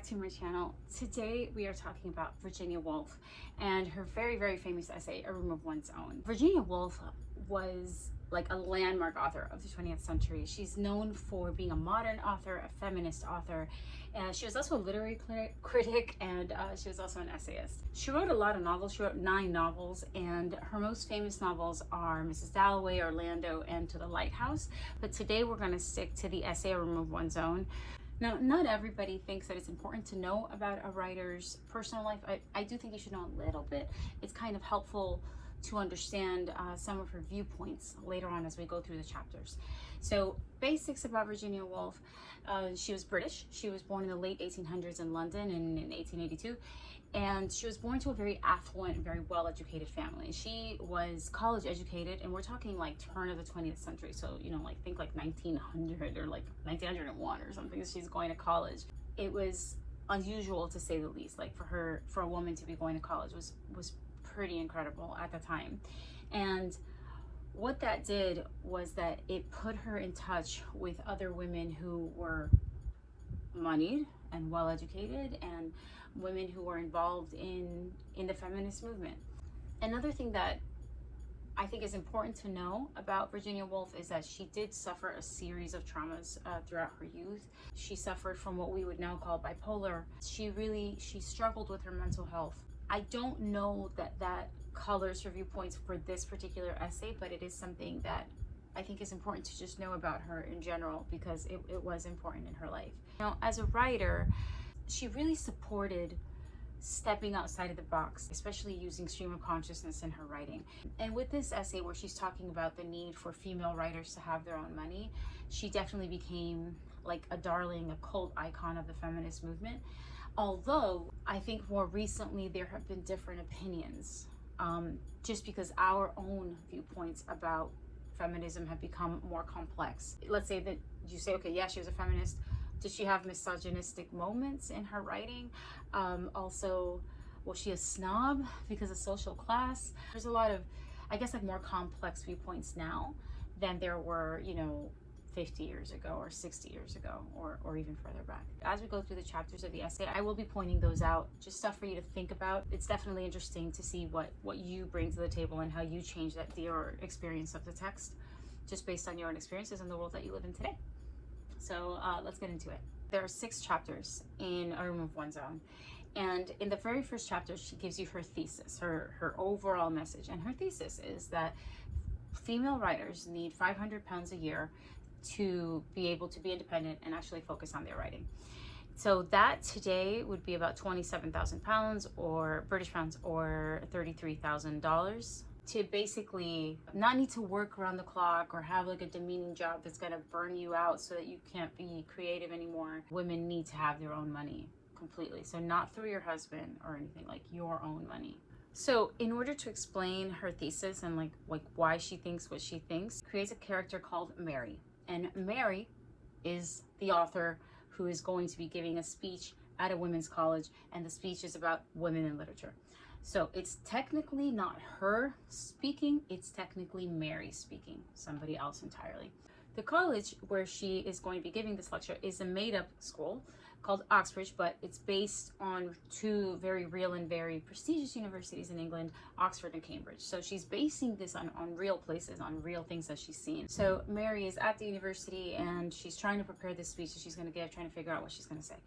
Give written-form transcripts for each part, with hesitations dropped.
back to my channel. Today we are talking about Virginia Woolf and her very, very famous essay, A Room of One's Own. Virginia Woolf was like a landmark author of the 20th century. She's known for being a modern author, a feminist author. She was also a literary critic, and she was also an essayist. She wrote a lot of novels. She wrote 9 novels, and her most famous novels are Mrs. Dalloway, Orlando, and To the Lighthouse. But today we're going to stick to the essay, A Room of One's Own. Now, not everybody thinks that it's important to know about a writer's personal life. I do think you should know a little bit. It's kind of helpful to understand some of her viewpoints later on as we go through the chapters. So, basics about Virginia Woolf. She was British. She was born in the late 1800s in London in 1882. And she was born to a very affluent and very well-educated family. She was college educated, and we're talking like turn of the 20th century. So, you know, like think like 1900 or like 1901 or something. She's going to college. It was unusual to say the least. Like for a woman to be going to college was pretty incredible at the time. And what that did was that it put her in touch with other women who were moneyed and well-educated, and women who were involved in the feminist movement. Another thing that I think is important to know about Virginia Woolf is that she did suffer a series of traumas throughout her youth. She suffered from what we would now call bipolar. She struggled with her mental health. I don't know that colors her viewpoints for this particular essay, but it is something that I think is important to just know about her in general, because it was important in her life. Now, as a writer, she really supported stepping outside of the box, especially using stream of consciousness in her writing. And with this essay where she's talking about the need for female writers to have their own money, she definitely became like a darling, a cult icon of the feminist movement. Although I think more recently there have been different opinions, just because our own viewpoints about feminism have become more complex. Let's say that you say, okay, yeah, she was a feminist. Did she have misogynistic moments in her writing? Also, was she a snob because of social class? There's a lot of, I guess, like more complex viewpoints now than there were, 50 years ago or 60 years ago or even further back. As we go through the chapters of the essay, I will be pointing those out, just stuff for you to think about. It's definitely interesting to see what you bring to the table and how you change your experience of the text just based on your own experiences in the world that you live in today. So let's get into it. There are 6 chapters in A Room of One's Own. And in the very first chapter, she gives you her thesis, her overall message. And her thesis is that female writers need £500 a year to be able to be independent and actually focus on their writing. So that today would be about £27,000 or British pounds or $33,000. To basically not need to work around the clock or have like a demeaning job that's gonna burn you out so that you can't be creative anymore. Women need to have their own money completely. So not through your husband or anything, like your own money. So in order to explain her thesis and like why she thinks what she thinks, creates a character called Mary. And Mary is the author who is going to be giving a speech at a women's college, and the speech is about women in literature. So it's technically not her speaking, it's technically Mary speaking, somebody else entirely. The college where she is going to be giving this lecture is a made-up school called Oxbridge, but it's based on 2 very real and very prestigious universities in England, Oxford and Cambridge. So she's basing this on real places, on real things that she's seen. So Mary is at the university and she's trying to prepare this speech that she's going to give, trying to figure out what she's going to say.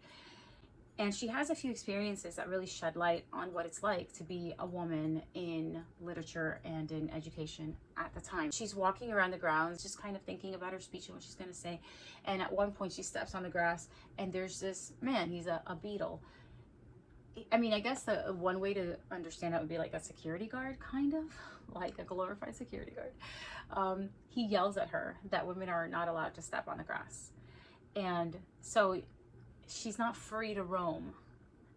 And she has a few experiences that really shed light on what it's like to be a woman in literature and in education at the time. She's walking around the grounds, just kind of thinking about her speech and what she's going to say. And at one point she steps on the grass and there's this man, he's a beetle. I mean, I guess the one way to understand that would be like a security guard, kind of like a glorified security guard. He yells at her that women are not allowed to step on the grass. And so she's not free to roam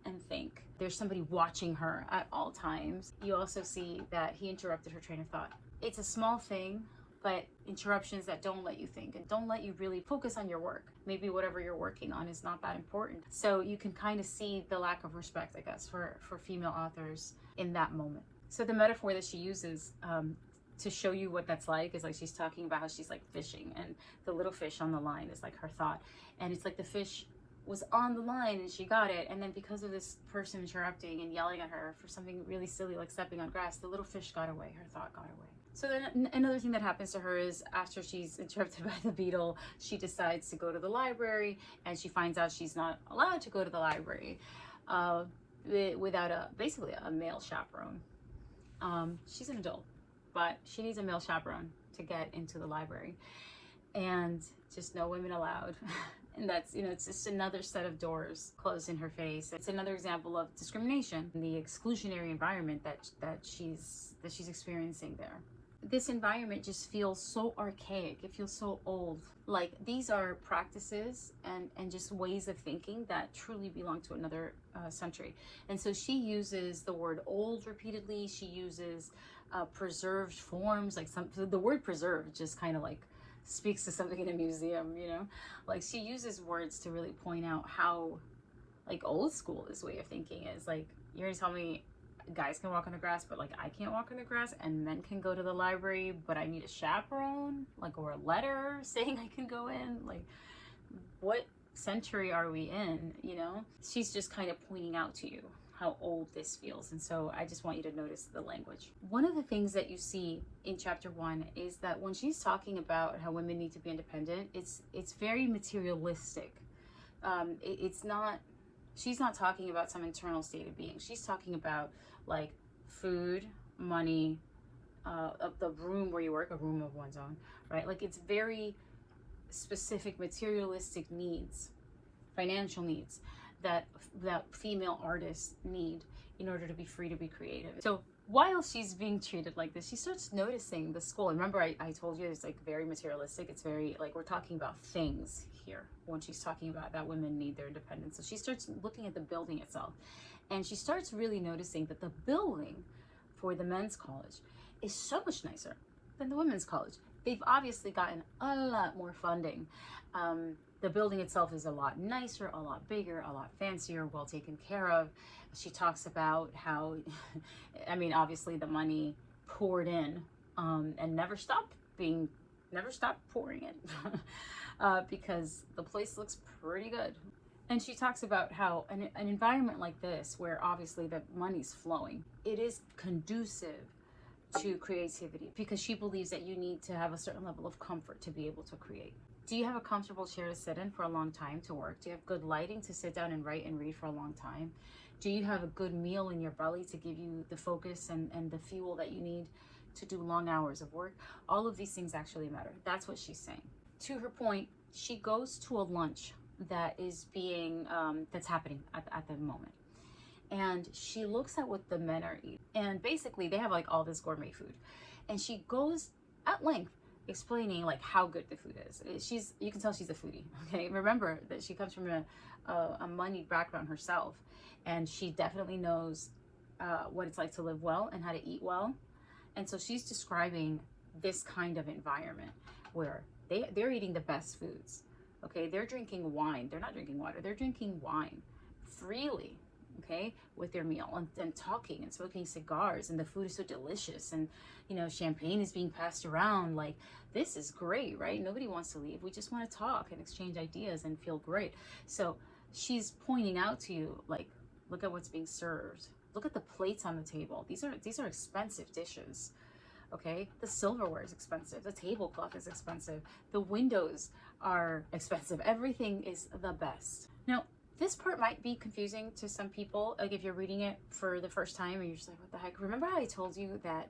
and think. There's somebody watching her at all times. You also see that he interrupted her train of thought. It's a small thing, but interruptions that don't let you think and don't let you really focus on your work. Maybe whatever you're working on is not that important. So you can kind of see the lack of respect, I guess, for female authors in that moment. So the metaphor that she uses to show you what that's like is like she's talking about how she's like fishing, and the little fish on the line is like her thought. And it's like the fish was on the line and she got it, and then because of this person interrupting and yelling at her for something really silly like stepping on grass, the little fish got away, her thought got away. So then another thing that happens to her is after she's interrupted by the beetle, she decides to go to the library, and she finds out she's not allowed to go to the library without basically a male chaperone. She's an adult, but she needs a male chaperone to get into the library, and just no women allowed. And that's, it's just another set of doors closed in her face. It's another example of discrimination in the exclusionary environment that she's experiencing there. This environment just feels so archaic. It feels so old. Like, these are practices and just ways of thinking that truly belong to another century. And so she uses the word old repeatedly. She uses preserved forms, like the word preserved just kind of like speaks to something in a museum, like she uses words to really point out how like old school this way of thinking is. Like, you're gonna tell me guys can walk on the grass, but like I can't walk on the grass, and men can go to the library, but I need a chaperone, like, or a letter saying I can go in? Like, what century are we in? She's just kind of pointing out to you how old this feels. And so I just want you to notice the language. One of the things that you see in chapter 1 is that when she's talking about how women need to be independent, it's very materialistic. She's not talking about some internal state of being. She's talking about like food, money, the room where you work, a room of one's own, right? Like, it's very specific materialistic needs, financial needs that female artists need in order to be free to be creative. So while she's being treated like this, she starts noticing the school. And remember, I told you it's like very materialistic. It's very like, we're talking about things here when she's talking about that women need their independence. So she starts looking at the building itself, and she starts really noticing that the building for the men's college is so much nicer than the women's college. They've obviously gotten a lot more funding. The building itself is a lot nicer, a lot bigger, a lot fancier, well taken care of. She talks about how, obviously the money poured in and never stopped pouring in because the place looks pretty good. And she talks about how an environment like this, where obviously the money's flowing, it is conducive to creativity, because she believes that you need to have a certain level of comfort to be able to create. Do you have a comfortable chair to sit in for a long time to work? Do you have good lighting to sit down and write and read for a long time? Do you have a good meal in your belly to give you the focus and the fuel that you need to do long hours of work? All of these things actually matter. That's what she's saying. To her point, she goes to a lunch that is that's happening at the moment. And she looks at what the men are eating. And basically they have like all this gourmet food. And she goes at length explaining like how good the food is. You can tell she's a foodie, okay? Remember that she comes from a moneyed background herself, and she definitely knows what it's like to live well and how to eat well. And so she's describing this kind of environment where they're eating the best foods, okay? They're drinking wine. They're not drinking water. They're drinking wine freely, okay, with their meal, and talking and smoking cigars, and the food is so delicious, and champagne is being passed around. Like, this is great, right? Nobody wants to leave. We just want to talk and exchange ideas and feel great. So she's pointing out to you, like, look at what's being served. Look at the plates on the table. These are expensive dishes, okay? The silverware is expensive. The tablecloth is expensive. The windows are expensive. Everything is the best. Now, this part might be confusing to some people, like if you're reading it for the first time and you're just like, what the heck? Remember how I told you that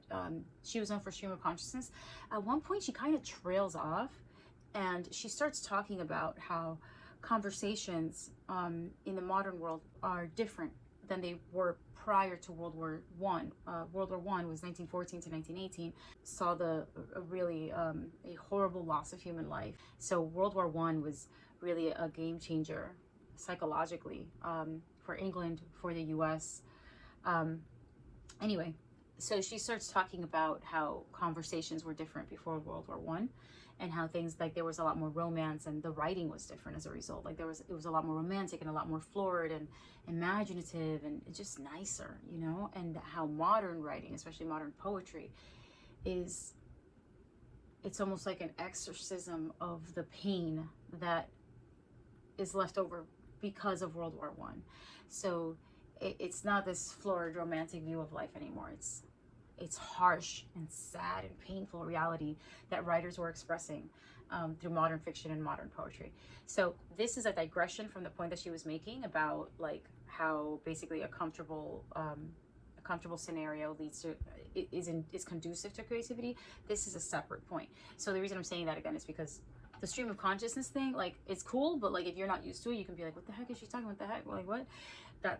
she was known for stream of consciousness? At one point, she kind of trails off, and she starts talking about how conversations in the modern world are different than they were prior to World War One. World War One was 1914 to 1918, saw a horrible loss of human life. So World War One was really a game changer psychologically for England, for the US. Anyway, so she starts talking about how conversations were different before World War One, and how things like there was a lot more romance, and the writing was different as a result. Like it was a lot more romantic and a lot more florid and imaginative and just nicer, and how modern writing, especially modern poetry, it's almost like an exorcism of the pain that is left over because of World War One. So it's not this florid romantic view of life anymore. It's harsh and sad and painful reality that writers were expressing through modern fiction and modern poetry. So this is a digression from the point that she was making about like how basically a comfortable scenario leads to is conducive to creativity. This is a separate point. So the reason I'm saying that again is because the stream of consciousness thing, like, it's cool, but like if you're not used to it, you can be like, what the heck is she talking? What the heck? Like, what?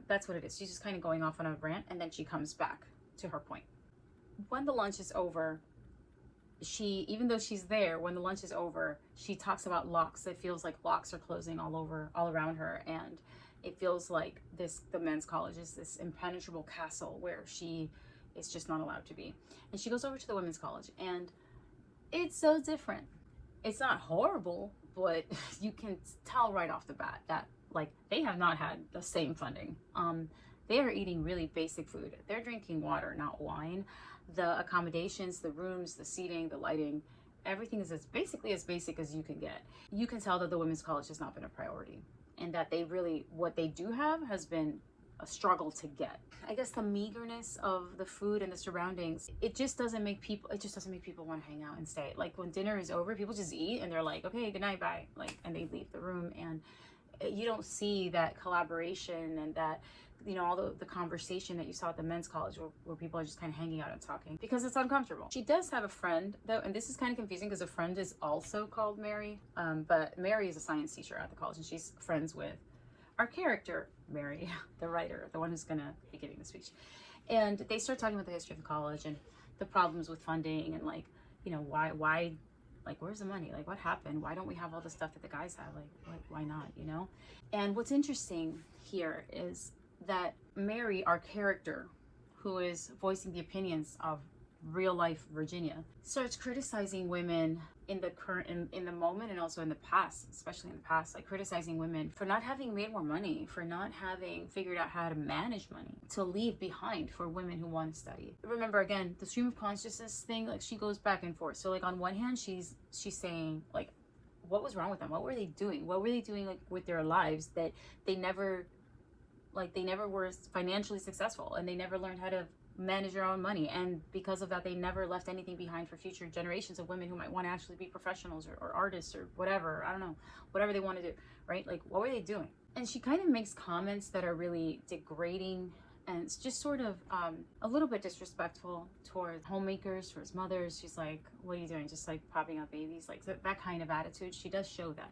That's what it is. She's just kind of going off on a rant, and then she comes back to her point. When the lunch is over, even though she's there, when the lunch is over, she talks about locks. It feels like locks are closing all around her, and it feels like the men's college is this impenetrable castle where she is just not allowed to be. And she goes over to the women's college, and it's so different. It's not horrible, but you can tell right off the bat that like they have not had the same funding. They are eating really basic food. They're drinking water, not wine. The accommodations, the rooms, the seating, the lighting, everything is basically as basic as you can get. You can tell that the women's college has not been a priority, and that what they do have has been a struggle to get. I guess the meagerness of the food and the surroundings, it just doesn't make people want to hang out and stay. Like when dinner is over, people just eat and they're like, okay, good night, bye. Like, and they leave the room, and you don't see that collaboration and that, you know, all the conversation that you saw at the men's college where people are just kind of hanging out and talking because it's uncomfortable. She does have a friend though, and this is kind of confusing because a friend is also called Mary, but Mary is a science teacher at the college, and she's friends with our character, Mary, the writer, the one who's gonna be giving the speech. And they start talking about the history of the college and the problems with funding, and like, you know, why, like, where's the money? Like, what happened? Why don't we have all the stuff that the guys have? Like why not, you know? And what's interesting here is that Mary, our character, who is voicing the opinions of real life Virginia, starts criticizing women in the moment, and also in the past, especially in the past, like criticizing women for not having made more money, for not having figured out how to manage money to leave behind for women who want to study. Remember, again, the stream of consciousness thing, like she goes back and forth. So like on one hand, she's saying like, what was wrong with them? What were they doing? What were they doing like with their lives that they never were financially successful, and they never learned how to manage their own money, and because of that they never left anything behind for future generations of women who might want to actually be professionals or artists or whatever, I don't know, whatever they want to do, right? Like, what were they doing? And she kind of makes comments that are really degrading, and it's just sort of a little bit disrespectful towards homemakers, towards mothers. She's like, what are you doing, just like popping out babies? Like that kind of attitude. She does show that,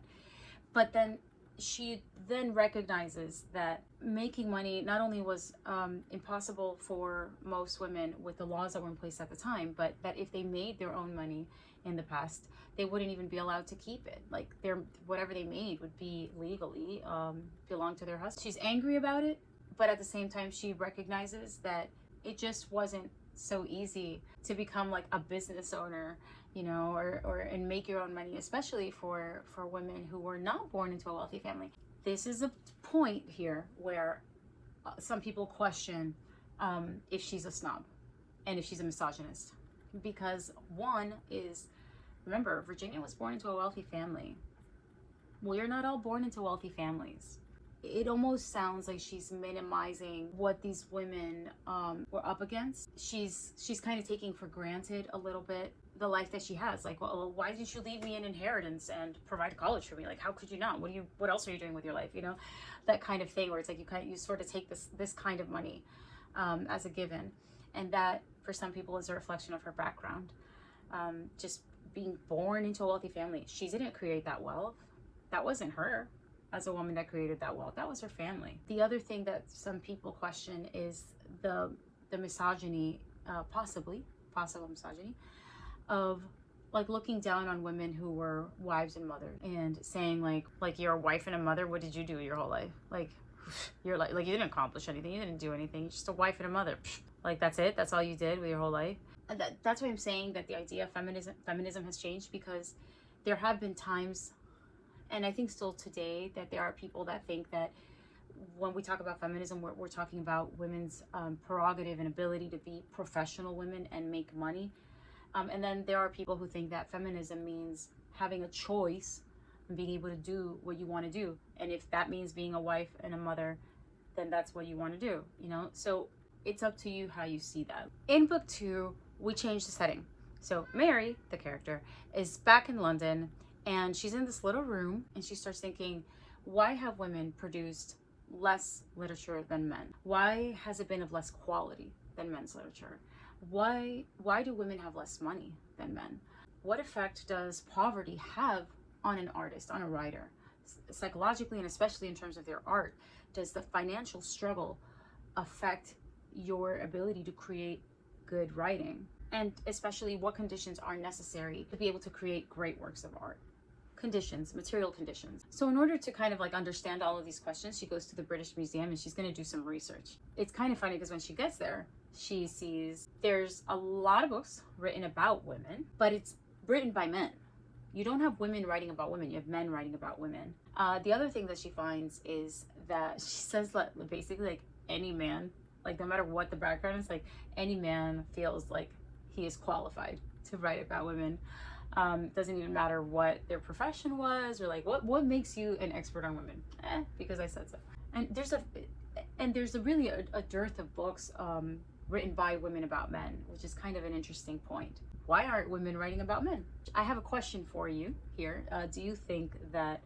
but then she then recognizes that making money not only was impossible for most women with the laws that were in place at the time, but that if they made their own money in the past, they wouldn't even be allowed to keep it. Like whatever they made would be legally belong to their husband. She's angry about it, but at the same time she recognizes that it just wasn't so easy to become like a business owner, you know, and make your own money, especially for women who were not born into a wealthy family. This is a point here where some people question if she's a snob and if she's a misogynist, because one is, remember, Virginia was born into a wealthy family. We're not all born into wealthy families. It almost sounds like she's minimizing what these women were up against. She's kind of taking for granted a little bit the life that she has. Like, well, why didn't you leave me an inheritance and provide a college for me? Like, how could you not? What else are you doing with your life? You know, that kind of thing where it's like you sort of take this kind of money as a given, and that for some people is a reflection of her background, just being born into a wealthy family. She didn't create that wealth. That wasn't her as a woman that created that wealth. That was her family. The other thing that some people question is the misogyny, possible misogyny, of like looking down on women who were wives and mothers and saying like you're a wife and a mother. What did you do your whole life? Like, you're like you didn't accomplish anything. You didn't do anything. You're just a wife and a mother. Like, that's it? That's all you did with your whole life? And that's why I'm saying that the idea of feminism has changed, because there have been times, and I think still today, that there are people that think that when we talk about feminism, we're talking about women's prerogative and ability to be professional women and make money. And then there are people who think that feminism means having a choice and being able to do what you want to do. And if that means being a wife and a mother, then that's what you want to do, you know? So it's up to you how you see that. In book 2, we change the setting. So Mary, the character, is back in London, and she's in this little room, and she starts thinking, why have women produced less literature than men? Why has it been of less quality than men's literature? Why do women have less money than men? What effect does poverty have on an artist, on a writer? Psychologically, and especially in terms of their art, does the financial struggle affect your ability to create good writing? And especially, what conditions are necessary to be able to create great works of art? Conditions, material conditions. So in order to kind of like understand all of these questions, she goes to the British Museum and she's going to do some research. It's kind of funny because when she gets there, she sees there's a lot of books written about women, but it's written by men. You don't have women writing about women, you have men writing about women. The other thing that she finds is that she says that basically like any man, like no matter what the background is, like any man feels like he is qualified to write about women. Doesn't even matter what their profession was, or like what makes you an expert on women? Because I said so. And there's really a dearth of books written by women about men, which is kind of an interesting point. Why aren't women writing about men? I have a question for you here. Do you think that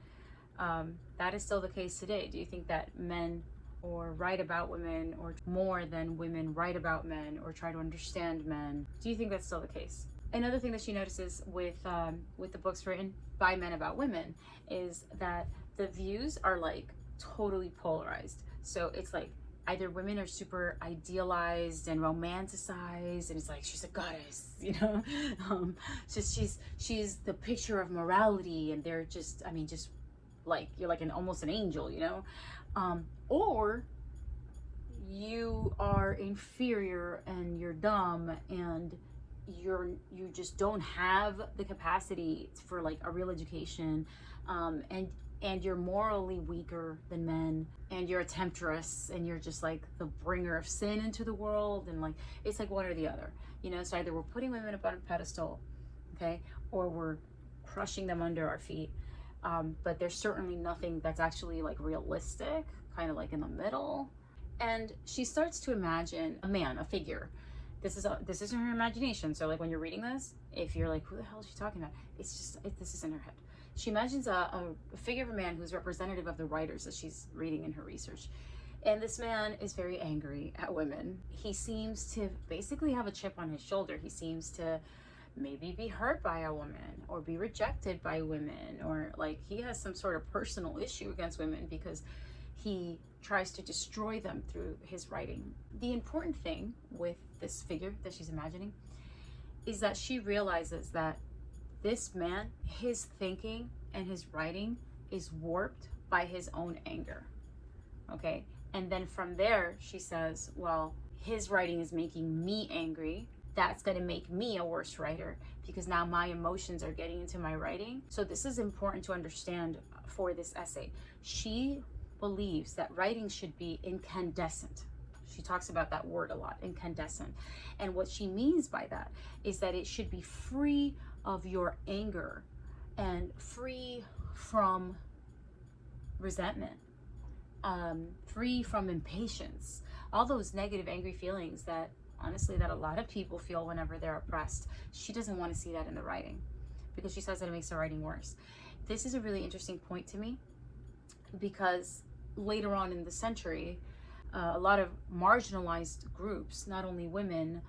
that is still the case today? Do you think that men or write about women or more than women write about men or try to understand men? Do you think that's still the case? Another thing that she notices with the books written by men about women is that the views are like totally polarized. So it's like either women are super idealized and romanticized, and it's like she's a goddess, you know. She's the picture of morality, and they're just, I mean, just like you're like almost an angel, you know. Or you are inferior and you're dumb and you just don't have the capacity for like a real education, and you're morally weaker than men, and you're a temptress, and you're just like the bringer of sin into the world, and like it's like one or the other, you know. So either we're putting women up on a pedestal, okay, or we're crushing them under our feet. But there's certainly nothing that's actually like realistic, kind of like in the middle. And she starts to imagine a man, a figure. This is in her imagination. So like when you're reading this, if you're like, who the hell is she talking about? This is in her head. She imagines a figure of a man who's representative of the writers that she's reading in her research. And this man is very angry at women. He seems to basically have a chip on his shoulder. He seems to maybe be hurt by a woman or be rejected by women, or like he has some sort of personal issue against women because he tries to destroy them through his writing. The important thing with this figure that she's imagining is that she realizes that this man, his thinking and his writing is warped by his own anger, okay? And then from there, she says, well, his writing is making me angry. That's going to make me a worse writer because now my emotions are getting into my writing. So this is important to understand for this essay. She believes that writing should be incandescent. She talks about that word a lot, incandescent. And what she means by that is that it should be free of your anger and free from resentment, free from impatience, all those negative, angry feelings that honestly that a lot of people feel whenever they're oppressed. She doesn't want to see that in the writing because she says that it makes the writing worse. This is a really interesting point to me because later on in the century, a lot of marginalized groups, not only women,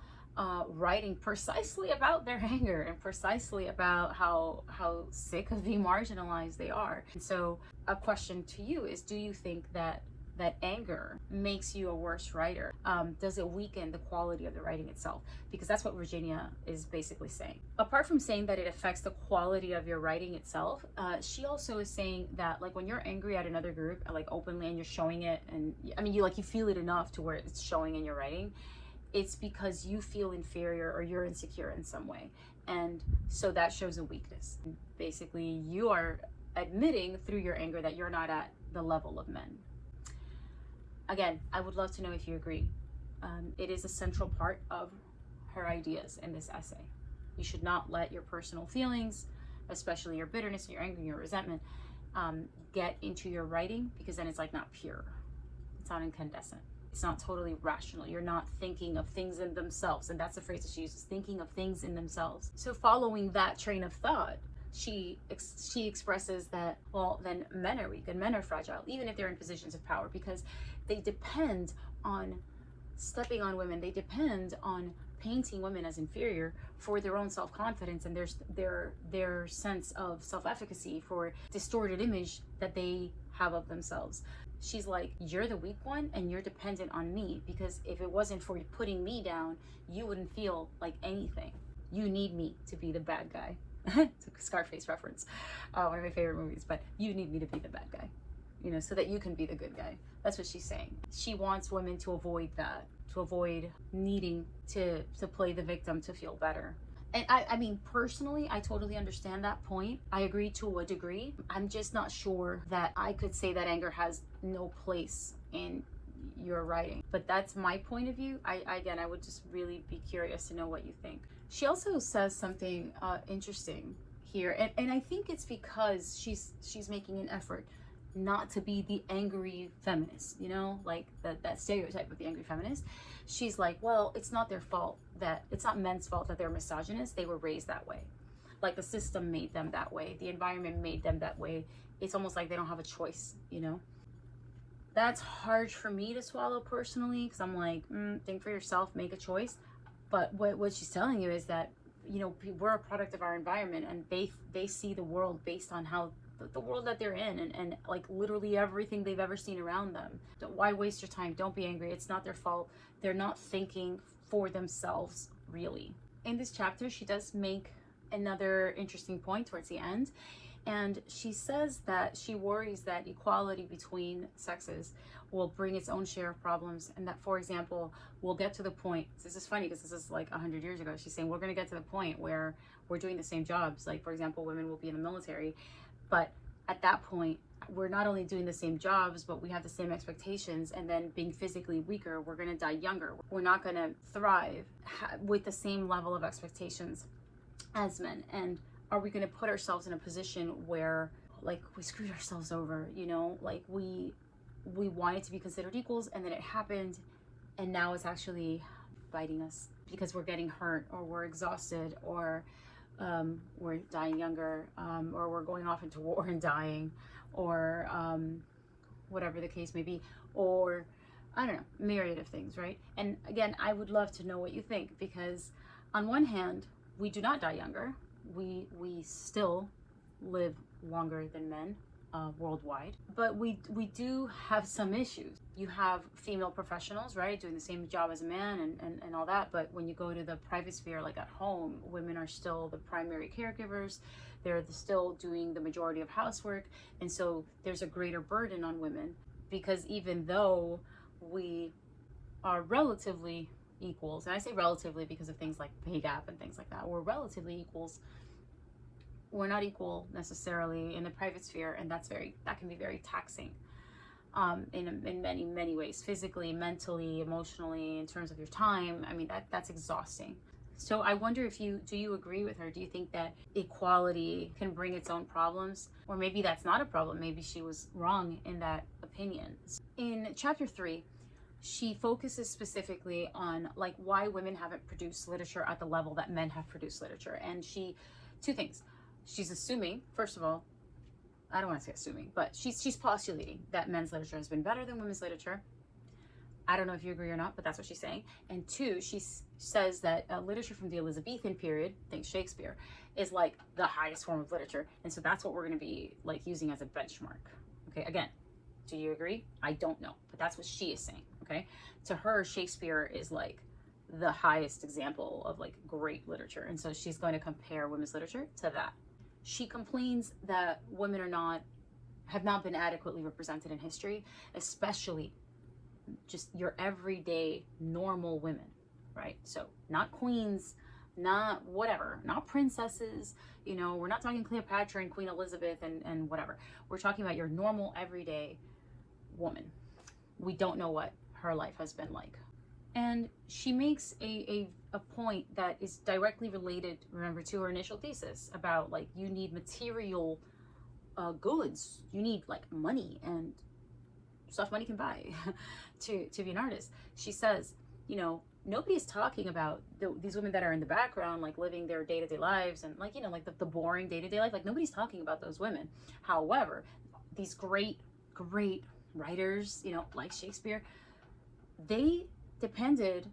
writing precisely about their anger and precisely about how sick of being marginalized they are. And so a question to you is, do you think that anger makes you a worse writer? Does it weaken the quality of the writing itself? Because that's what Virginia is basically saying. Apart from saying that it affects the quality of your writing itself, she also is saying that like when you're angry at another group, like openly, and you're showing it, and I mean you feel it enough to where it's showing in your writing, it's because you feel inferior or you're insecure in some way, and so that shows a weakness. Basically, you are admitting through your anger that you're not at the level of men. Again, I would love to know if you agree. It is a central part of her ideas in this essay. You should not let your personal feelings, especially your bitterness, your anger, your resentment, get into your writing, because then it's like not pure, it's not incandescent, it's not totally rational. You're not thinking of things in themselves, and that's the phrase that she uses, thinking of things in themselves. So following that train of thought, she expresses that, well, then men are weak and men are fragile, even if they're in positions of power, because they depend on stepping on women, they depend on painting women as inferior for their own self-confidence and their sense of self-efficacy, for distorted image that they have of themselves. She's like, you're the weak one and you're dependent on me, because if it wasn't for putting me down, you wouldn't feel like anything. You need me to be the bad guy. It's a Scarface reference, one of my favorite movies, but you need me to be the bad guy, you know, so that you can be the good guy. That's what she's saying. She wants women to avoid that, to avoid needing to play the victim to feel better. And I mean, personally, I totally understand that point. I agree to a degree. I'm just not sure that I could say that anger has no place in your writing. But that's my point of view. Again, I would just really be curious to know what you think. She also says something interesting here. And I think it's because she's making an effort not to be the angry feminist, you know, like that stereotype of the angry feminist. She's like, well, it's not their fault, that it's not men's fault that they're misogynist. They were raised that way. Like the system made them that way. The environment made them that way. It's almost like they don't have a choice, you know? That's hard for me to swallow personally, because I'm like, think for yourself, make a choice. But what she's telling you is that, you know, we're a product of our environment, and they see the world based on how the world that they're in, and like literally everything they've ever seen around them. Why waste your time? Don't be angry. It's not their fault. They're not thinking for themselves, really. In this chapter, she does make another interesting point towards the end, and she says that she worries that equality between sexes will bring its own share of problems, and that, for example, we'll get to the point, this is funny because this is like 100 years ago, she's saying we're going to get to the point where we're doing the same jobs. Like, for example, women will be in the military, but at that point, we're not only doing the same jobs, but we have the same expectations, and then being physically weaker, we're going to die younger. We're not going to thrive with the same level of expectations as men. And are we going to put ourselves in a position where, like, we screwed ourselves over, you know? Like, we wanted to be considered equals, and then it happened, and now it's actually biting us because we're getting hurt, or we're exhausted, or we're dying younger, or we're going off into war and dying, or whatever the case may be, or I don't know, myriad of things, right? And again, I would love to know what you think, because on one hand, we do not die younger. We still live longer than men worldwide, but we do have some issues. You have female professionals, right, doing the same job as a man and all that, but when you go to the private sphere, like at home, women are still the primary caregivers. They're still doing the majority of housework, and so there's a greater burden on women, because even though we are relatively equals, and I say relatively because of things like pay gap and things like that, we're relatively equals, we're not equal necessarily in the private sphere, and that can be very taxing in many ways, physically, mentally, emotionally, in terms of your time. I mean, that's exhausting. So I wonder if do you agree with her? Do you think that equality can bring its own problems? Or maybe that's not a problem. Maybe she was wrong in that opinion. In chapter 3, she focuses specifically on like why women haven't produced literature at the level that men have produced literature. And two things. She's assuming, first of all, I don't want to say assuming, but she's postulating that men's literature has been better than women's literature. I don't know if you agree or not, but that's what she's saying. And two, she says that literature from the Elizabethan period, think Shakespeare, is like the highest form of literature. And so that's what we're going to be like using as a benchmark. Okay, again, do you agree? I don't know, but that's what she is saying. Okay, to her, Shakespeare is like the highest example of like great literature. And so she's going to compare women's literature to that. She complains that women have not been adequately represented in history, especially just your everyday normal women, right? So not queens, not whatever, not princesses, you know, we're not talking Cleopatra and Queen Elizabeth and whatever. We're talking about your normal everyday woman. We don't know what her life has been like. And she makes a point that is directly related, remember, to her initial thesis about like you need material goods. You need like money and stuff money can buy to be an artist. She says, you know, nobody is talking about these women that are in the background, like living their day-to-day lives and like, you know, like the boring day-to-day life. Like nobody's talking about those women. However, these great writers, you know, like Shakespeare, they depended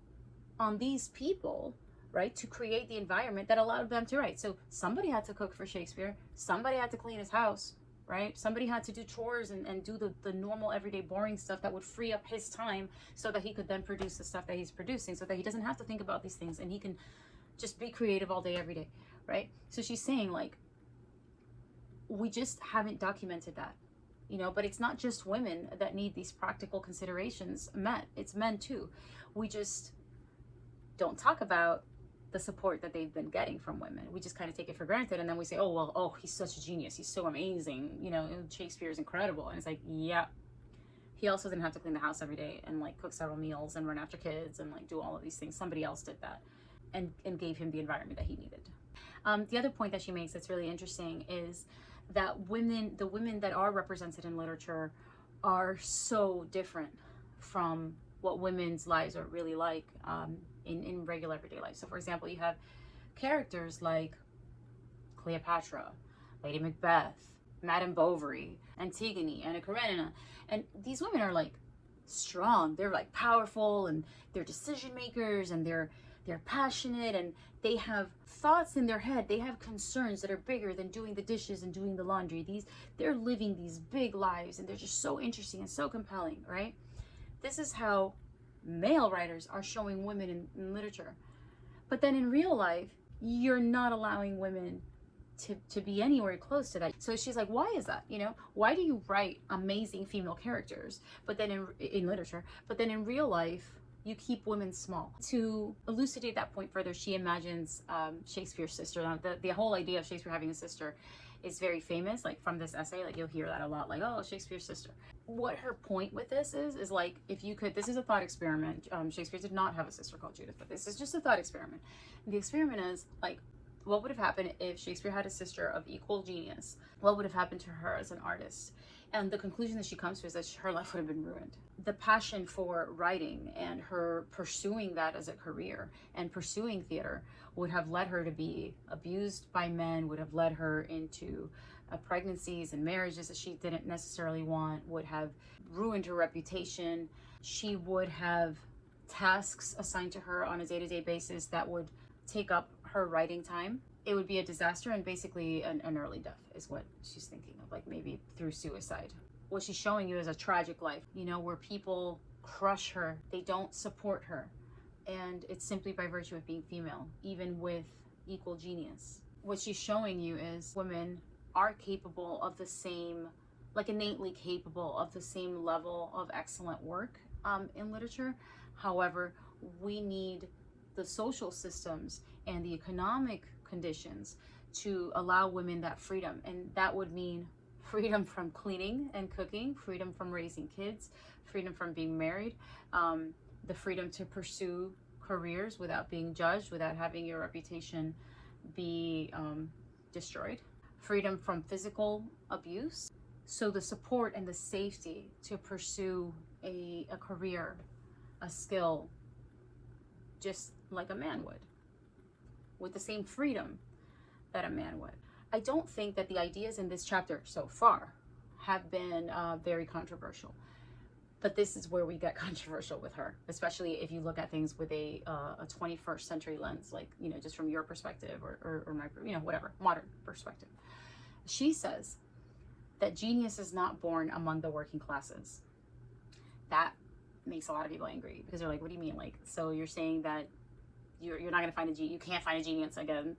on these people, right, to create the environment that allowed them to write. So somebody had to cook for Shakespeare, somebody had to clean his house, right? Somebody had to do chores and do the normal everyday boring stuff that would free up his time so that he could then produce the stuff that he's producing, so that he doesn't have to think about these things and he can just be creative all day, every day, right? So she's saying like, we just haven't documented that, you know, but it's not just women that need these practical considerations met, it's men too. We just don't talk about the support that they've been getting from women. We just kind of take it for granted, and then we say, oh well, oh, he's such a genius, he's so amazing, you know, Shakespeare is incredible. And it's like, yeah, he also didn't have to clean the house every day and like cook several meals and run after kids and like do all of these things. Somebody else did that and gave him the environment that he needed. The other point that she makes that's really interesting is that the women that are represented in literature are so different from what women's lives are really like in regular everyday life. So for example, you have characters like Cleopatra, Lady Macbeth, Madame Bovary, Antigone, Anna Karenina, and these women are like strong, they're like powerful, and they're decision makers, and they're passionate, and they have thoughts in their head, they have concerns that are bigger than doing the dishes and doing the laundry. They're living these big lives, and they're just so interesting and so compelling, right? This is how male writers are showing women in literature. But then in real life, you're not allowing women to be anywhere close to that. So she's like, why is that? You know, why do you write amazing female characters, but then in literature, but then in real life, you keep women small? To elucidate that point further, she imagines Shakespeare's sister. Now, the whole idea of Shakespeare having a sister is very famous, like from this essay, like you'll hear that a lot, like, oh, Shakespeare's sister. What her point with this is like, if you could, this is a thought experiment. Shakespeare did not have a sister called Judith, but this is just a thought experiment. And the experiment is like, what would have happened if Shakespeare had a sister of equal genius? What would have happened to her as an artist? And the conclusion that she comes to is that her life would have been ruined. The passion for writing and her pursuing that as a career and pursuing theater would have led her to be abused by men, would have led her into pregnancies and marriages that she didn't necessarily want, would have ruined her reputation. She would have tasks assigned to her on a day-to-day basis that would take up her writing time. It would be a disaster and basically an early death is what she's thinking of, like maybe through suicide. What she's showing you is a tragic life, you know, where people crush her, they don't support her, and it's simply by virtue of being female, even with equal genius. What she's showing you is women are capable of the same, like innately capable of the same level of excellent work in literature. However, we need the social systems and the economic conditions to allow women that freedom, and that would mean freedom from cleaning and cooking, freedom from raising kids, freedom from being married, the freedom to pursue careers without being judged, without having your reputation be destroyed, freedom from physical abuse. So the support and the safety to pursue a career, a skill, just like a man would, with the same freedom that a man would. I don't think that the ideas in this chapter so far have been very controversial, but this is where we get controversial with her, especially if you look at things with a 21st century lens, like, you know, just from your perspective or my, you know, whatever, modern perspective. She says that genius is not born among the working classes. That makes a lot of people angry because they're like, what do you mean? Like, so you're saying that you're not going to find you can't find a genius again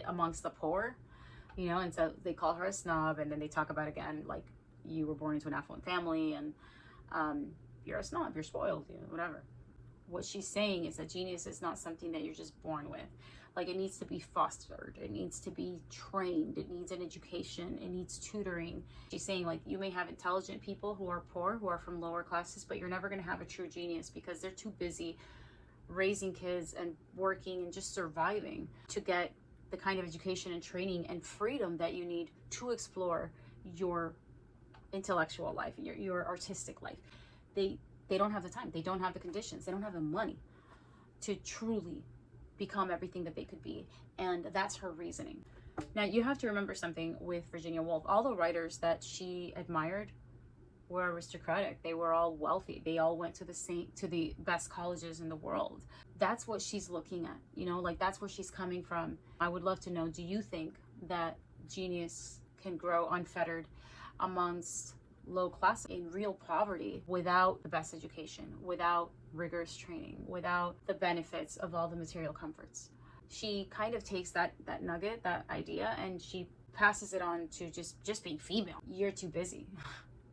amongst the poor, you know? And so they call her a snob, and then they talk about, again, like, you were born into an affluent family and you're a snob, you're spoiled, you know, whatever. What she's saying is that genius is not something that you're just born with. Like, it needs to be fostered, it needs to be trained, it needs an education, it needs tutoring. She's saying, like, you may have intelligent people who are poor, who are from lower classes, but you're never going to have a true genius because they're too busy raising kids and working and just surviving to get the kind of education and training and freedom that you need to explore your intellectual life, your artistic life. They don't have the time, they don't have the conditions, they don't have the money to truly become everything that they could be. And that's her reasoning. Now, you have to remember something with Virginia Woolf. All the writers that she admired were aristocratic. They were all wealthy. They all went to the best colleges in the world. That's what she's looking at, you know, like that's where she's coming from. I would love to know, do you think that genius can grow unfettered amongst low class in real poverty without the best education, without rigorous training, without the benefits of all the material comforts? She kind of takes that nugget, that idea, and she passes it on to just being female. You're too busy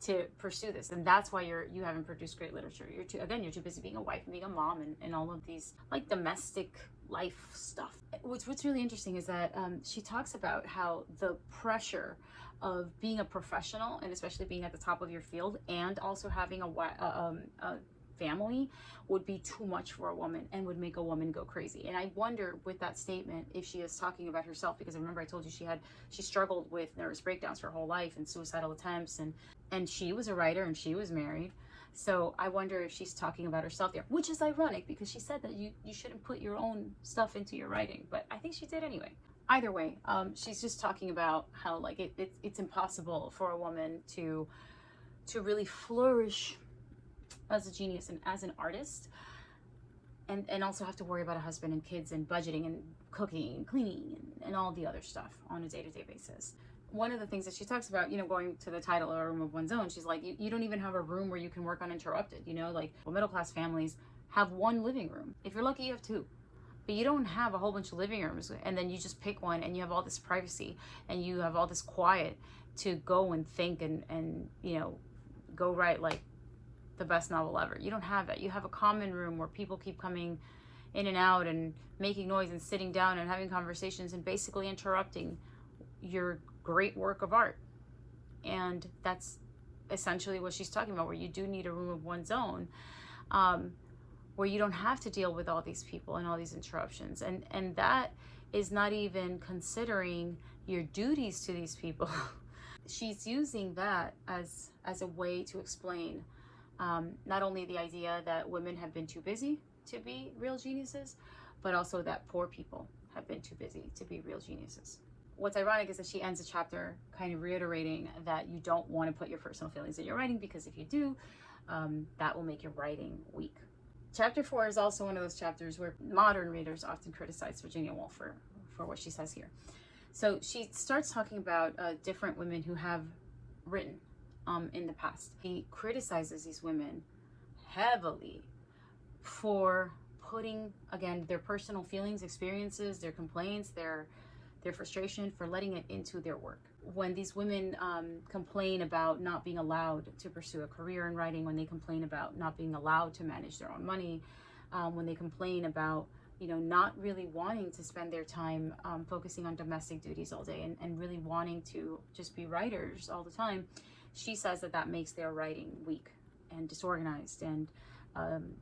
to pursue this, and that's why you haven't produced great literature. You're too busy being a wife and being a mom and all of these like domestic life stuff. What's really interesting is that she talks about how the pressure of being a professional, and especially being at the top of your field, and also having a family would be too much for a woman and would make a woman go crazy. And I wonder with that statement if she is talking about herself, because remember I told you she struggled with nervous breakdowns her whole life and suicidal attempts, and she was a writer and she was married. So I wonder if she's talking about herself there, which is ironic because she said that you shouldn't put your own stuff into your writing, but I think she did anyway. Either way, she's just talking about how like it's impossible for a woman to really flourish as a genius and as an artist, and also have to worry about a husband and kids and budgeting and cooking and cleaning and all the other stuff on a day-to-day basis. One of the things that she talks about, you know, going to the title, A Room of One's Own, she's like, you don't even have a room where you can work uninterrupted, you know, like well, middle-class families have one living room. If you're lucky, you have two. But you don't have a whole bunch of living rooms, and then you just pick one and you have all this privacy and you have all this quiet to go and think and you know, go write like the best novel ever. You don't have that. You have a common room where people keep coming in and out and making noise and sitting down and having conversations and basically interrupting your great work of art. And that's essentially what she's talking about, where you do need a room of one's own, where you don't have to deal with all these people and all these interruptions. And that is not even considering your duties to these people. She's using that as a way to explain not only the idea that women have been too busy to be real geniuses, but also that poor people have been too busy to be real geniuses. What's ironic is that she ends the chapter kind of reiterating that you don't want to put your personal feelings in your writing, because if you do, that will make your writing weak. Chapter 4 is also one of those chapters where modern readers often criticize Virginia Woolf for what she says here. So she starts talking about different women who have written in the past. He criticizes these women heavily for putting, again, their personal feelings, experiences, their complaints, their frustration, for letting it into their work. When these women complain about not being allowed to pursue a career in writing, when they complain about not being allowed to manage their own money, when they complain about, you know, not really wanting to spend their time focusing on domestic duties all day and really wanting to just be writers all the time, she says that makes their writing weak and disorganized and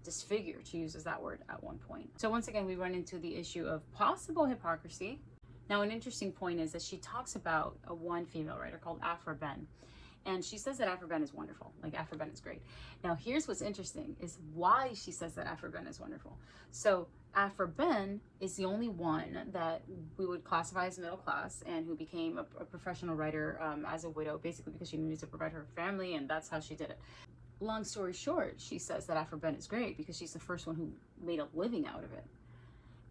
disfigured, she uses that word at one point. So once again, we run into the issue of possible hypocrisy. Now, an interesting point is that she talks about one female writer called Aphra Behn, and she says that Aphra Behn is wonderful. Like, Aphra Behn is great. Now, here's what's interesting is why she says that Aphra Behn is wonderful. So Aphra Behn is the only one that we would classify as middle class and who became a professional writer as a widow, basically because she needed to provide her family, and that's how she did it. Long story short, she says that Aphra Behn is great because she's the first one who made a living out of it.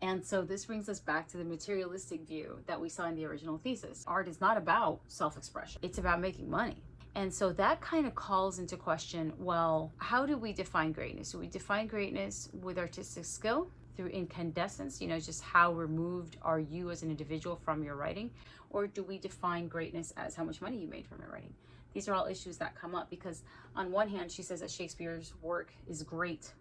And so this brings us back to the materialistic view that we saw in the original thesis. Art is not about self-expression. It's about making money. And so that kind of calls into question, well, how do we define greatness? Do we define greatness with artistic skill, through incandescence, you know, just how removed are you as an individual from your writing? Or do we define greatness as how much money you made from your writing? These are all issues that come up because on one hand, she says that Shakespeare's work is great,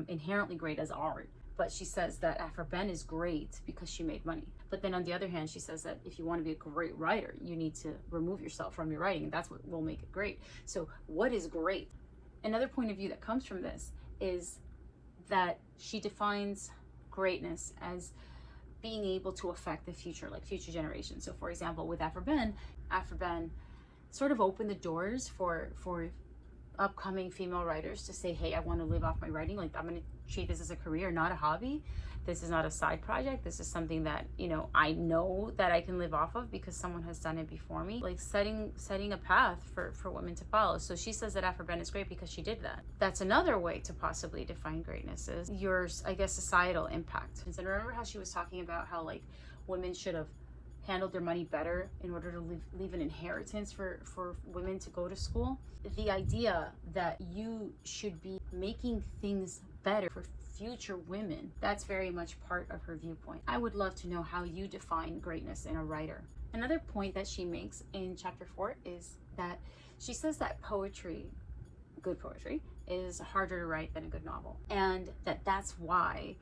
inherently great as art. But she says that Aphra Behn is great because she made money. But then on the other hand, she says that if you want to be a great writer, you need to remove yourself from your writing, and that's what will make it great. So what is great? Another point of view that comes from this is that she defines greatness as being able to affect the future, like future generations. So for example, with Aphra Behn sort of opened the doors for upcoming female writers to say, hey, I want to live off my writing. Like, I'm going to treat this as a career, not a hobby. This is not a side project. This is something that, you know, I know that I can live off of because someone has done it before me. Like setting a path for women to follow. So she says that Afro Ben is great because she did that. That's another way to possibly define greatness, is your, I guess, societal impact. And remember how she was talking about how like women should have handled their money better in order to leave an inheritance for women to go to school? The idea that you should be making things better for future women, that's very much part of her viewpoint. I would love to know how you define greatness in a writer. Another point that she makes in chapter 4 is that she says that poetry, good poetry, is harder to write than a good novel, and that's why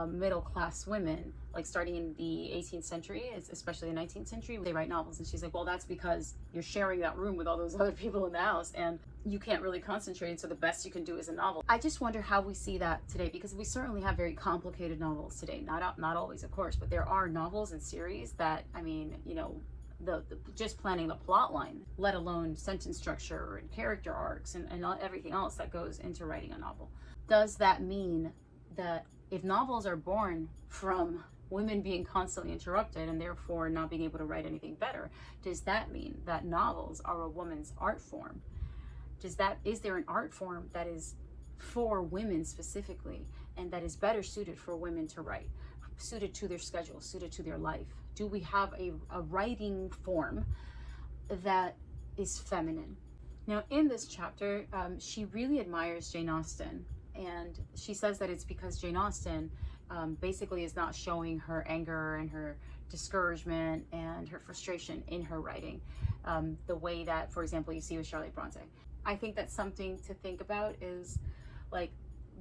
middle-class women, like starting in the 18th century, especially the 19th century, they write novels. And she's like, well, that's because you're sharing that room with all those other people in the house and you can't really concentrate, so the best you can do is a novel. I just wonder how we see that today, because we certainly have very complicated novels today. Not always, of course, but there are novels and series that, I mean, you know, the just planning the plot line, let alone sentence structure and character arcs and everything else that goes into writing a novel. Does that mean that if novels are born from women being constantly interrupted and therefore not being able to write anything better, does that mean that novels are a woman's art form? Is there an art form that is for women specifically and that is better suited for women to write, suited to their schedule, suited to their life? Do we have a writing form that is feminine? Now, in this chapter, she really admires Jane Austen. And she says that it's because Jane Austen basically is not showing her anger and her discouragement and her frustration in her writing the way that, for example, you see with Charlotte Bronte. I think that's something to think about, is like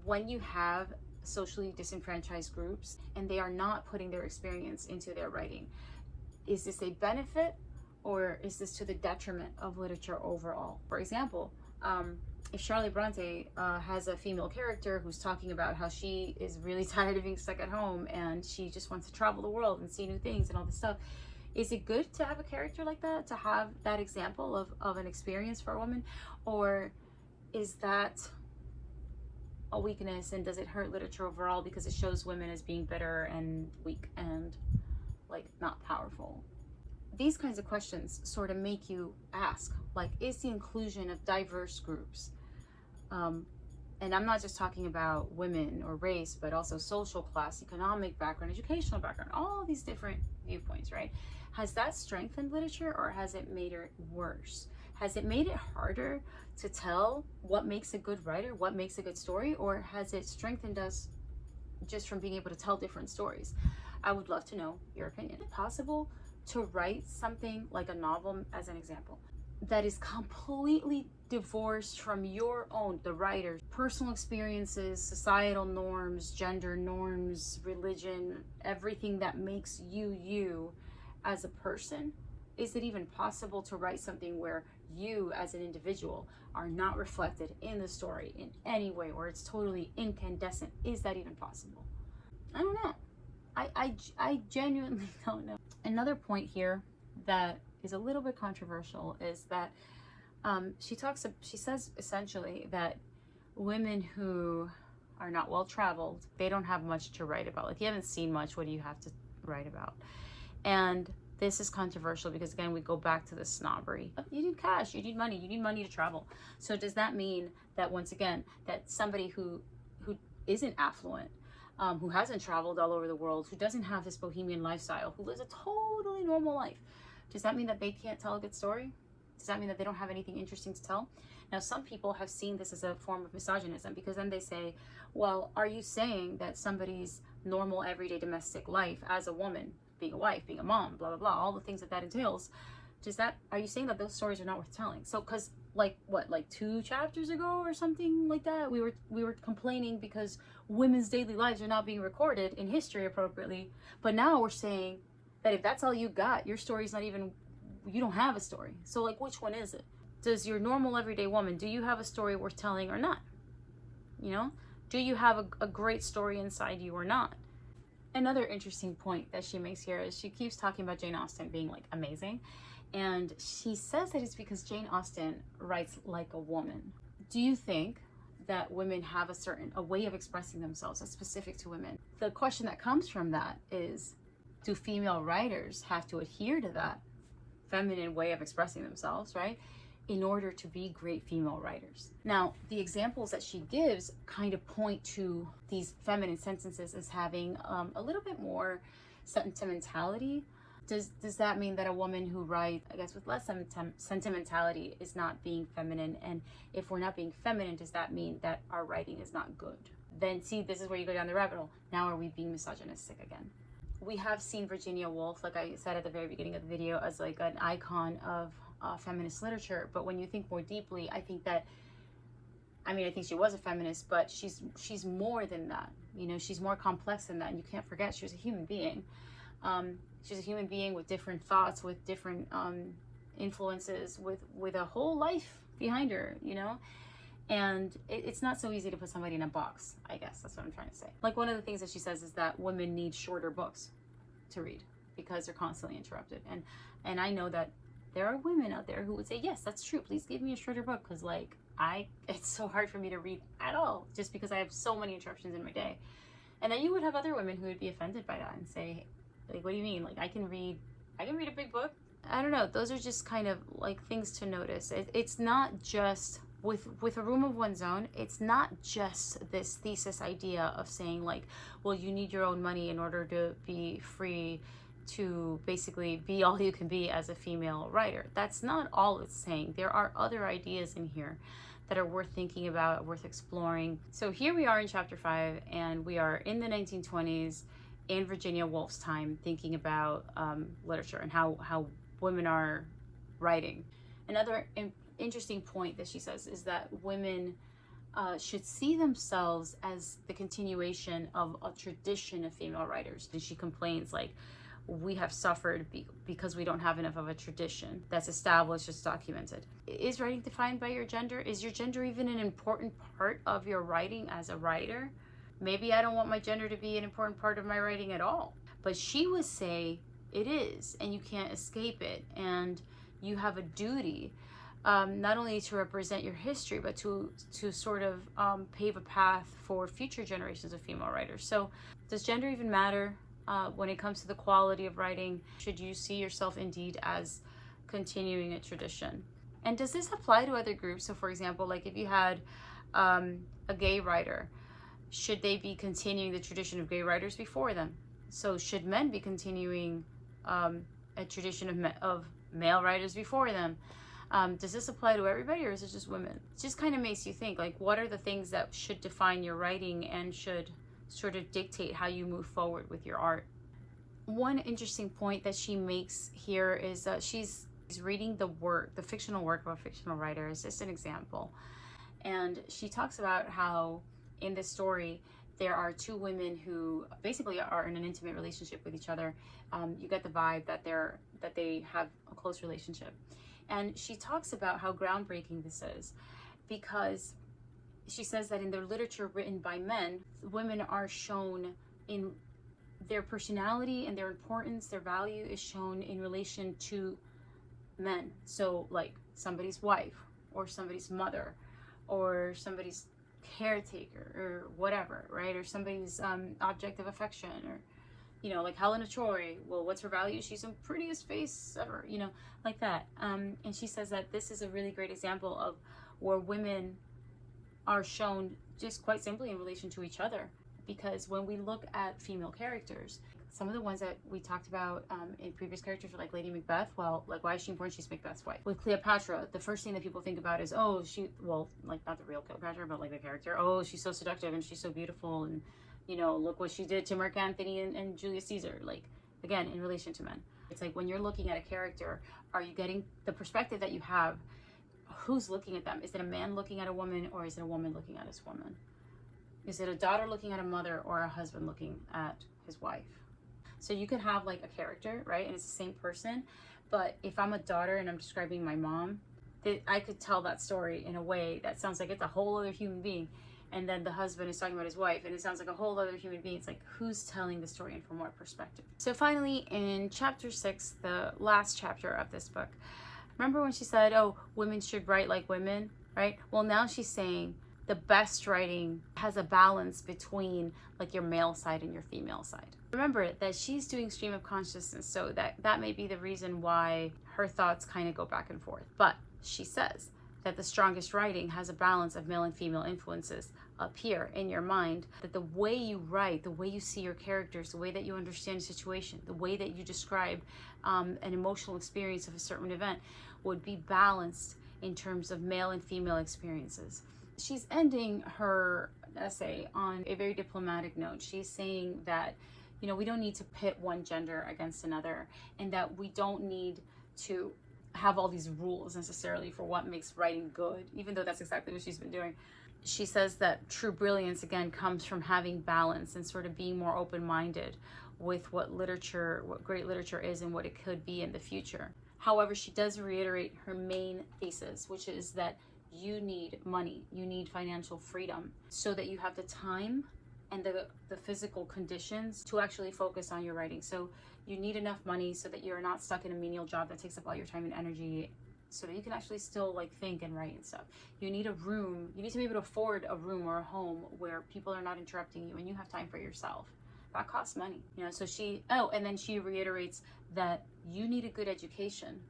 when you have socially disenfranchised groups and they are not putting their experience into their writing, is this a benefit or is this to the detriment of literature overall? For example, if Charlotte Bronte has a female character who's talking about how she is really tired of being stuck at home and she just wants to travel the world and see new things and all this stuff, is it good to have a character like that, to have that example of an experience for a woman? Or is that a weakness, and does it hurt literature overall because it shows women as being bitter and weak and like not powerful? These kinds of questions sort of make you ask, like, is the inclusion of diverse groups, and I'm not just talking about women or race, but also social class, economic background, educational background, all these different viewpoints, right? Has that strengthened literature or has it made it worse? Has it made it harder to tell what makes a good writer, what makes a good story, or has it strengthened us just from being able to tell different stories? I would love to know your opinion. Is it possible to write something like a novel, as an example, that is completely divorced from your own, the writer's personal experiences, societal norms, gender norms, religion, everything that makes you you as a person? Is it even possible to write something where you as an individual are not reflected in the story in any way, or it's totally incandescent? Is that even possible? I don't know. I genuinely don't know. Another point here that is a little bit controversial is that she says essentially that women who are not well traveled, they don't have much to write about. Like, you haven't seen much, what do you have to write about? And this is controversial because, again, we go back to the snobbery. You need cash, you need money to travel. So does that mean that, once again, that somebody who isn't affluent, who hasn't traveled all over the world, who doesn't have this bohemian lifestyle, who lives a totally normal life, does that mean that they can't tell a good story? Does that mean that they don't have anything interesting to tell? Now, some people have seen this as a form of misogynism, because then they say, well, are you saying that somebody's normal everyday domestic life as a woman, being a wife, being a mom, blah, blah, blah, all the things that entails, are you saying that those stories are not worth telling? So, because like 2 chapters ago or something like that, we were complaining because women's daily lives are not being recorded in history appropriately. But now we're saying that if that's all you got, your story's not even, you don't have a story. So, like, which one is it? Does your normal everyday woman, do you have a story worth telling or not? You know, do you have a great story inside you or not? Another interesting point that she makes here is she keeps talking about Jane Austen being like amazing, and she says that it's because Jane Austen writes like a woman. Do you think that women have a way of expressing themselves that's specific to women? The question that comes from that is, do female writers have to adhere to that feminine way of expressing themselves, right, in order to be great female writers? Now, the examples that she gives kind of point to these feminine sentences as having a little bit more sentimentality. Does that mean that a woman who writes, I guess, with less sentimentality is not being feminine? And if we're not being feminine, does that mean that our writing is not good? Then see, this is where you go down the rabbit hole. Now are we being misogynistic again? We have seen Virginia Woolf, like I said at the very beginning of the video, as like an icon of feminist literature. But when you think more deeply, I think she was a feminist, but she's more than that. You know, she's more complex than that. And you can't forget she was a human being. She's a human being with different thoughts, with different influences, with a whole life behind her, you know? And it's not so easy to put somebody in a box, I guess. That's what I'm trying to say. Like, one of the things that she says is that women need shorter books to read because they're constantly interrupted. And I know that there are women out there who would say, yes, that's true. Please give me a shorter book, because like it's so hard for me to read at all just because I have so many interruptions in my day. And then you would have other women who would be offended by that and say, like, what do you mean? Like, I can read a big book? I don't know. Those are just kind of like things to notice. It's not just with a room of one's own. It's not just this thesis idea of saying like, well, you need your own money in order to be free to basically be all you can be as a female writer. That's not all it's saying. There are other ideas in here that are worth thinking about, worth exploring. So here we are in chapter 5, and we are in the 1920s in Virginia Woolf's time, thinking about literature and how women are writing. Another interesting point that she says is that women should see themselves as the continuation of a tradition of female writers. And she complains like, we have suffered because we don't have enough of a tradition that's established, it's documented. Is writing defined by your gender? Is your gender even an important part of your writing as a writer? Maybe I don't want my gender to be an important part of my writing at all. But she would say it is, and you can't escape it. And you have a duty, not only to represent your history, but to sort of pave a path for future generations of female writers. So does gender even matter when it comes to the quality of writing? Should you see yourself indeed as continuing a tradition? And does this apply to other groups? So for example, like if you had a gay writer, should they be continuing the tradition of gay writers before them? So should men be continuing a tradition of male writers before them? Does this apply to everybody, or is it just women? It just kind of makes you think, like, what are the things that should define your writing and should sort of dictate how you move forward with your art? One interesting point that she makes here is that she's reading the fictional work of a fictional writer. It's just an example. And she talks about how in this story, there are two women who basically are in an intimate relationship with each other. You get the vibe that they have a close relationship. And she talks about how groundbreaking this is, because she says that in the literature written by men, women are shown in their personality and their importance, their value is shown in relation to men. So like somebody's wife or somebody's mother or somebody's caretaker or whatever, right? Or somebody's object of affection, or, you know, like Helen of Troy. Well, what's her value? She's the prettiest face ever, you know, like that. And she says that this is a really great example of where women are shown just quite simply in relation to each other. Because when we look at female characters, some of the ones that we talked about in previous characters were like Lady Macbeth. Well, like, why is she important? She's Macbeth's wife. With Cleopatra, the first thing that people think about is, oh, like, not the real Cleopatra, but like the character. Oh, she's so seductive and she's so beautiful, and, you know, look what she did to Mark Antony and Julius Caesar. Like, again, in relation to men. It's like when you're looking at a character, are you getting the perspective that you have? Who's looking at them? Is it a man looking at a woman, or is it a woman looking at his woman? Is it a daughter looking at a mother, or a husband looking at his wife? So you could have like a character, right? And it's the same person. But if I'm a daughter and I'm describing my mom, I could tell that story in a way that sounds like it's a whole other human being. and then the husband is talking about his wife, and it sounds like a whole other human being. It's like, who's telling the story and from what perspective? So finally, in chapter 6, the last chapter of this book, remember when she said, oh, women should write like women, right? Well, now she's saying the best writing has a balance between like your male side and your female side. Remember that she's doing stream of consciousness, so that may be the reason why her thoughts kind of go back and forth. But she says that the strongest writing has a balance of male and female influences up here in your mind, that the way you write, the way you see your characters, the way that you understand a situation, the way that you describe an emotional experience of a certain event would be balanced in terms of male and female experiences. She's ending her essay on a very diplomatic note. She's saying that, you know, we don't need to pit one gender against another, and that we don't need to have all these rules necessarily for what makes writing good, even though that's exactly what she's been doing. She says that true brilliance, again, comes from having balance and sort of being more open-minded with what great literature is and what it could be in the future. However, she does reiterate her main thesis, which is that you need money, you need financial freedom, so that you have the time and the physical conditions to actually focus on your writing. So you need enough money so that you're not stuck in a menial job that takes up all your time and energy, so that you can actually still like think and write and stuff. You need a room, you need to be able to afford a room or a home where people are not interrupting you and you have time for yourself. That costs money, you know. So and then she reiterates that you need a good education.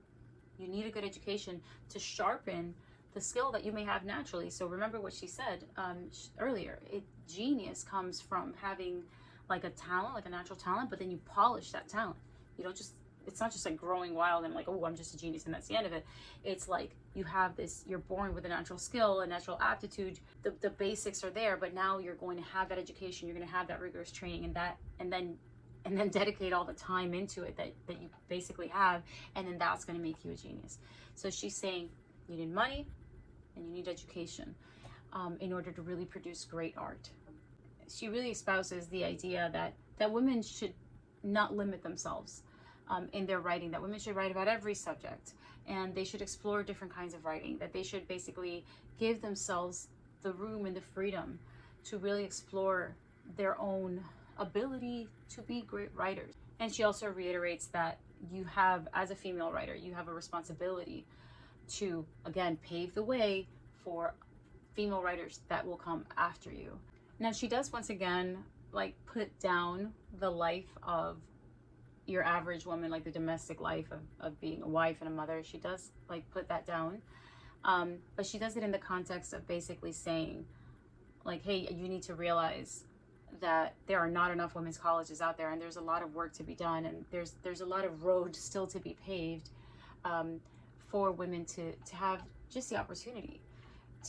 You need a good education to sharpen the skill that you may have naturally. So remember what she said earlier. Genius comes from having like a talent, like a natural talent, but then you polish that talent. You don't just, it's not just like growing wild and like, oh, I'm just a genius and that's the end of it. It's like you have this, you're born with a natural skill, a natural aptitude. The basics are there, but now you're going to have that education, you're going to have that rigorous training and then dedicate all the time into it that you basically have, and then that's going to make you a genius. So she's saying you need money and you need education in order to really produce great art. She really espouses the idea that women should not limit themselves in their writing, that women should write about every subject, and they should explore different kinds of writing, that they should basically give themselves the room and the freedom to really explore their own ability to be great writers. And she also reiterates that you have, as a female writer, you have a responsibility to, again, pave the way for female writers that will come after you. Now, she does once again like put down the life of your average woman, like the domestic life of being a wife and a mother. She does like put that down, but she does it in the context of basically saying like, hey, you need to realize that there are not enough women's colleges out there, and there's a lot of work to be done, and there's a lot of road still to be paved for women to have just the opportunity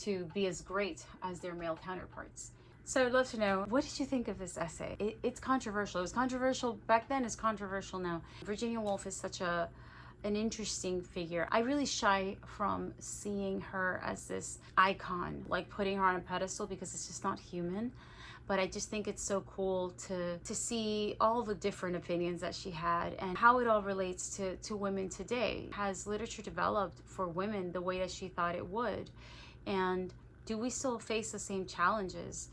to be as great as their male counterparts. So I'd love to know, what did you think of this essay? It's controversial. It was controversial back then, it's controversial now. Virginia Woolf is such an interesting figure. I really shy from seeing her as this icon, like putting her on a pedestal, because it's just not human. But I just think it's so cool to see all the different opinions that she had and how it all relates to women today. Has literature developed for women the way that she thought it would? And do we still face the same challenges?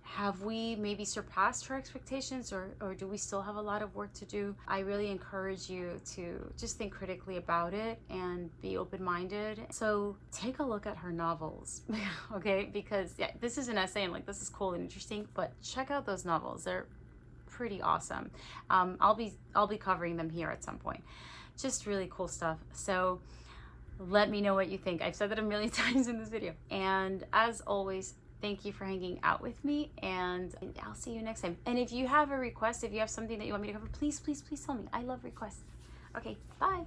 Have we maybe surpassed her expectations, or do we still have a lot of work to do? I really encourage you to just think critically about it and be open-minded. So take a look at her novels, okay? Because yeah, this is an essay and like this is cool and interesting, but check out those novels. They're pretty awesome. I'll be covering them here at some point. Just really cool stuff. So let me know what you think. I've said that a million times in this video. And as always, thank you for hanging out with me, and I'll see you next time. And if you have a request, if you have something that you want me to cover, please, please, please tell me. I love requests. Okay, bye.